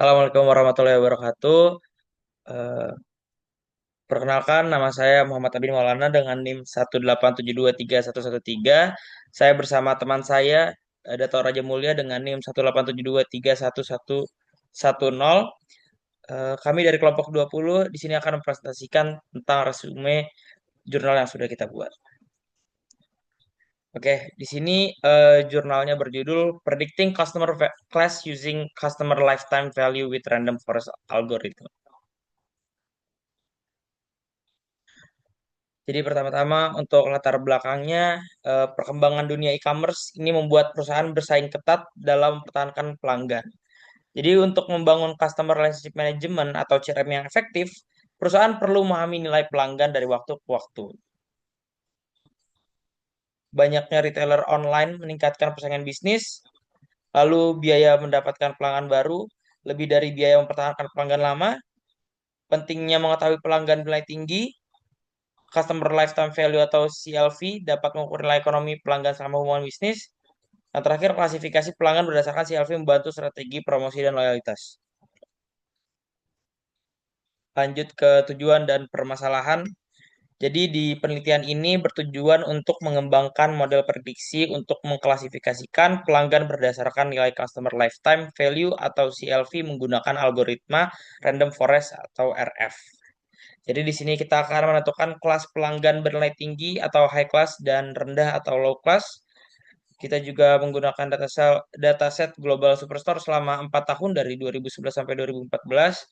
Assalamualaikum warahmatullahi wabarakatuh. Eh, Perkenalkan, nama saya Muhammad Abin Maulana dengan NIM 187231113. Saya bersama teman saya, Dato Raja Mulia dengan NIM 187231110. Kami dari kelompok 20 di sini akan mempresentasikan tentang resume jurnal yang sudah kita buat. Oke, di sini jurnalnya berjudul Predicting Customer Class Using Customer Lifetime Value with Random Forest Algorithm. Jadi pertama-tama untuk latar belakangnya, perkembangan dunia e-commerce ini membuat perusahaan bersaing ketat dalam mempertahankan pelanggan. Jadi untuk membangun Customer Relationship Management atau CRM yang efektif, perusahaan perlu memahami nilai pelanggan dari waktu ke waktu. Banyaknya retailer online meningkatkan persaingan bisnis, lalu biaya mendapatkan pelanggan baru lebih dari biaya mempertahankan pelanggan lama. Pentingnya mengetahui pelanggan nilai tinggi, Customer Lifetime Value atau CLV dapat mengukur nilai ekonomi pelanggan selama hubungan bisnis. Yang terakhir, klasifikasi pelanggan berdasarkan CLV membantu strategi promosi dan loyalitas. Lanjut ke tujuan dan permasalahan. Jadi di penelitian ini bertujuan untuk mengembangkan model prediksi untuk mengklasifikasikan pelanggan berdasarkan nilai Customer Lifetime Value atau CLV menggunakan algoritma Random Forest atau RF. Jadi di sini kita akan menentukan kelas pelanggan bernilai tinggi atau high class dan rendah atau low class. Kita juga menggunakan dataset Global Superstore selama 4 tahun dari 2011 sampai 2014.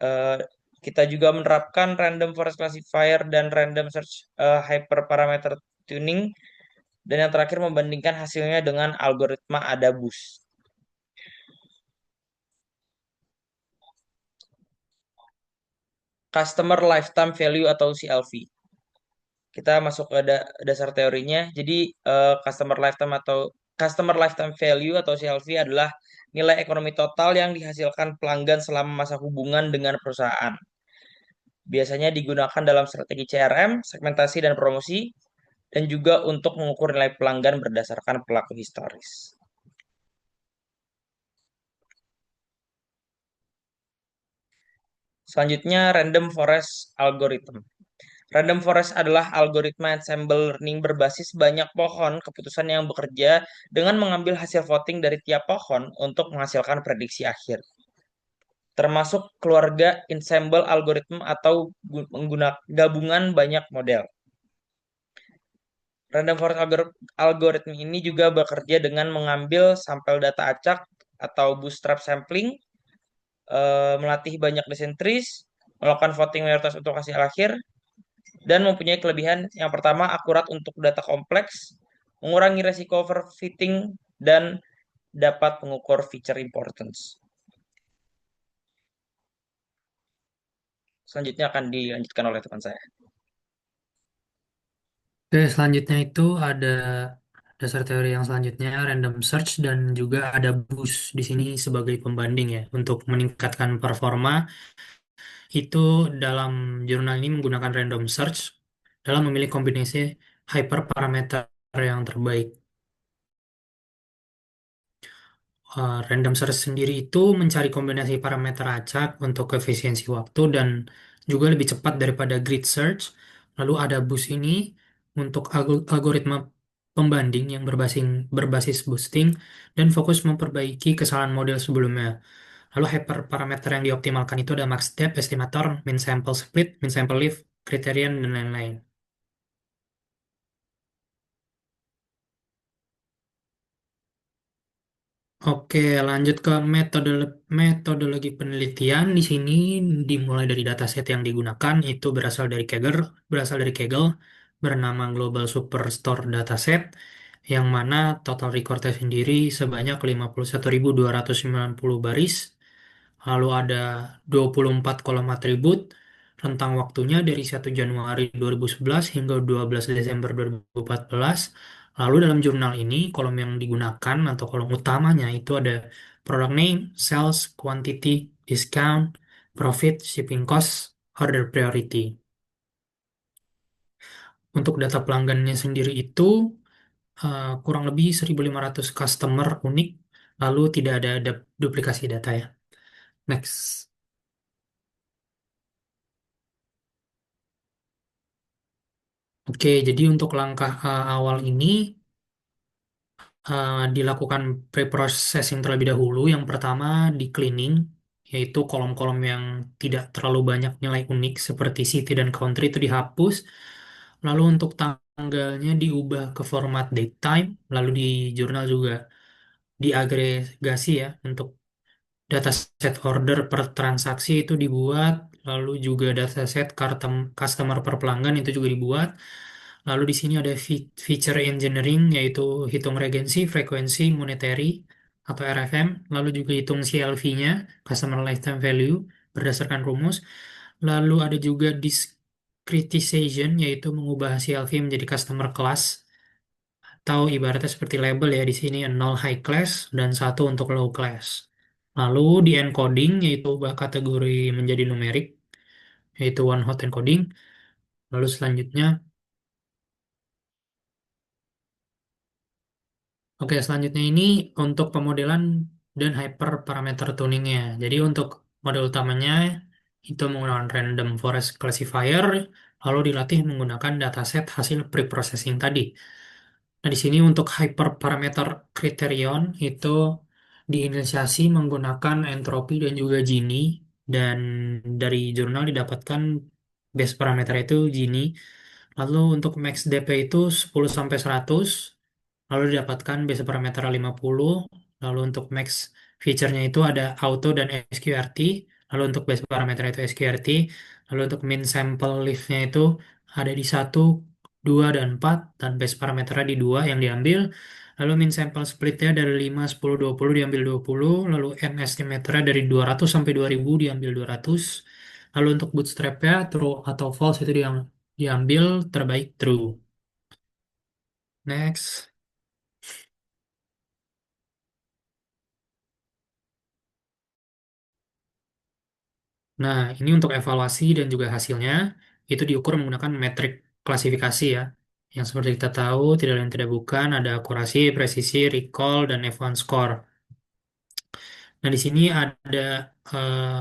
Eh, Kita juga menerapkan Random Forest Classifier dan Random Search Hyperparameter Tuning. Dan yang terakhir membandingkan hasilnya dengan algoritma ADABUS. Customer Lifetime Value atau CLV. Kita masuk ke dasar teorinya. Jadi Customer Lifetime Value atau CLV adalah nilai ekonomi total yang dihasilkan pelanggan selama masa hubungan dengan perusahaan. Biasanya digunakan dalam strategi CRM, segmentasi dan promosi, dan juga untuk mengukur nilai pelanggan berdasarkan pelaku historis. Selanjutnya, Random Forest Algorithm. Random Forest adalah algoritma ensemble learning berbasis banyak pohon keputusan yang bekerja dengan mengambil hasil voting dari tiap pohon untuk menghasilkan prediksi akhir, termasuk keluarga ensemble algorithm atau menggunakan gabungan banyak model. Random Forest Algorithm ini juga bekerja dengan mengambil sampel data acak atau bootstrap sampling, melatih banyak desain trees, melakukan voting mayoritas untuk hasil akhir, dan mempunyai kelebihan yang pertama akurat untuk data kompleks, mengurangi resiko overfitting, dan dapat mengukur feature importance. Selanjutnya akan dilanjutkan oleh teman saya. Oke, selanjutnya itu ada dasar teori yang selanjutnya, random search, dan juga ada boost di sini sebagai pembanding ya. Untuk meningkatkan performa, itu dalam jurnal ini menggunakan random search dalam memilih kombinasi hyperparameter yang terbaik. Random search sendiri itu mencari kombinasi parameter acak untuk efisiensi waktu dan juga lebih cepat daripada grid search. Lalu ada boost ini untuk algoritma pembanding yang berbasis boosting dan fokus memperbaiki kesalahan model sebelumnya. Lalu hyperparameter yang dioptimalkan itu ada max depth, estimator, min sample split, min sample lift, criterion, dan lain-lain. Oke, lanjut ke metodologi penelitian. Di sini dimulai dari dataset yang digunakan itu berasal dari Kaggle bernama Global Superstore Dataset yang mana total recordnya sendiri sebanyak 51.290 baris. Lalu ada 24 kolom atribut. Rentang waktunya dari 1 Januari 2011 hingga 12 Desember 2014. Lalu dalam jurnal ini, kolom yang digunakan atau kolom utamanya itu ada product name, sales, quantity, discount, profit, shipping cost, order priority. Untuk data pelanggannya sendiri itu kurang lebih 1.500 customer unik, lalu tidak ada duplikasi data ya. Next. Oke, jadi untuk langkah awal ini dilakukan pre-processing terlebih dahulu. Yang pertama di cleaning, yaitu kolom-kolom yang tidak terlalu banyak nilai unik seperti city dan country itu dihapus. Lalu untuk tanggalnya diubah ke format datetime, lalu di jurnal juga diagregasi ya untuk dataset order per transaksi itu dibuat, lalu juga dataset customer per pelanggan itu juga dibuat. Lalu di sini ada feature engineering yaitu hitung regensi, frekuensi, monetary atau RFM, lalu juga hitung CLV-nya, customer lifetime value berdasarkan rumus. Lalu ada juga discretization yaitu mengubah CLV menjadi customer class atau ibaratnya seperti label ya di sini 0 high class dan 1 untuk low class. Lalu di encoding yaitu ubah kategori menjadi numerik yaitu one hot encoding. Lalu selanjutnya, oke selanjutnya ini untuk pemodelan dan hyperparameter tuningnya. Jadi untuk model utamanya itu menggunakan random forest classifier lalu dilatih menggunakan dataset hasil preprocessing tadi. Nah, di sini untuk hyperparameter criterion itu diinisiasi menggunakan entropi dan juga Gini dan dari jurnal didapatkan base parameter itu Gini. Lalu untuk max DP itu 10 sampai 100, lalu didapatkan base parameter 50. Lalu untuk max feature-nya itu ada auto dan SQRT. Lalu untuk base parameter itu SQRT. Lalu untuk min sample lift-nya itu ada di 1, 2 dan 4 dan base parameternya di 2 yang diambil. Lalu min sample split-nya dari 5, 10, 20 diambil 20. Lalu M estimator-nya dari 200 sampai 2000 diambil 200. Lalu untuk bootstrap-nya true atau false itu yang diambil terbaik true. Next. Nah, ini untuk evaluasi dan juga hasilnya itu diukur menggunakan metrik klasifikasi ya. Yang seperti kita tahu tidak lain tidak bukan ada akurasi, presisi, recall, dan F1 score. Nah, di sini ada eh,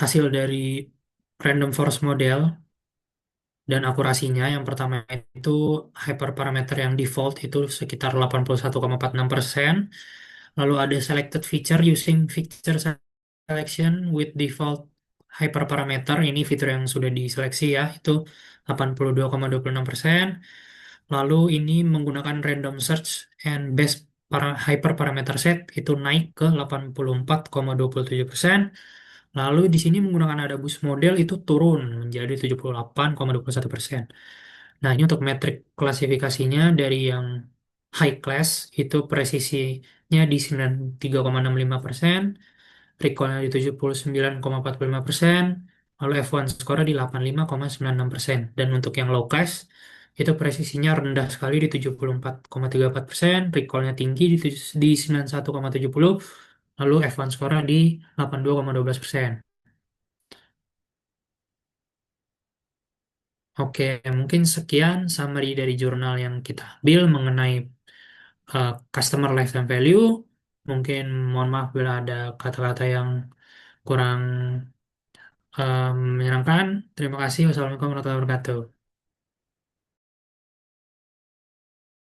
hasil dari random forest model dan akurasinya. Yang pertama itu hyperparameter yang default itu sekitar 81,46%. Lalu ada selected feature using feature selection with default hyperparameter. Ini fitur yang sudah diseleksi ya, itu 82,26%. Lalu ini menggunakan random search and best hyperparameter set itu naik ke 84,27%. Lalu di sini menggunakan ada boost model itu turun menjadi 78,21%. Nah, ini untuk metrik klasifikasinya dari yang high class itu presisinya di 93,65%, recall-nya di 79,45%, lalu F1 score di 85,96%. Dan untuk yang low class itu presisinya rendah sekali di 74,34%, recall-nya tinggi di 91,70, lalu F1 score di 82,12%. Oke, mungkin sekian summary dari jurnal yang kita ambil mengenai customer lifetime value. Mungkin mohon maaf bila ada kata-kata yang kurang menyenangkan. Terima kasih. Wassalamualaikum warahmatullahi wabarakatuh.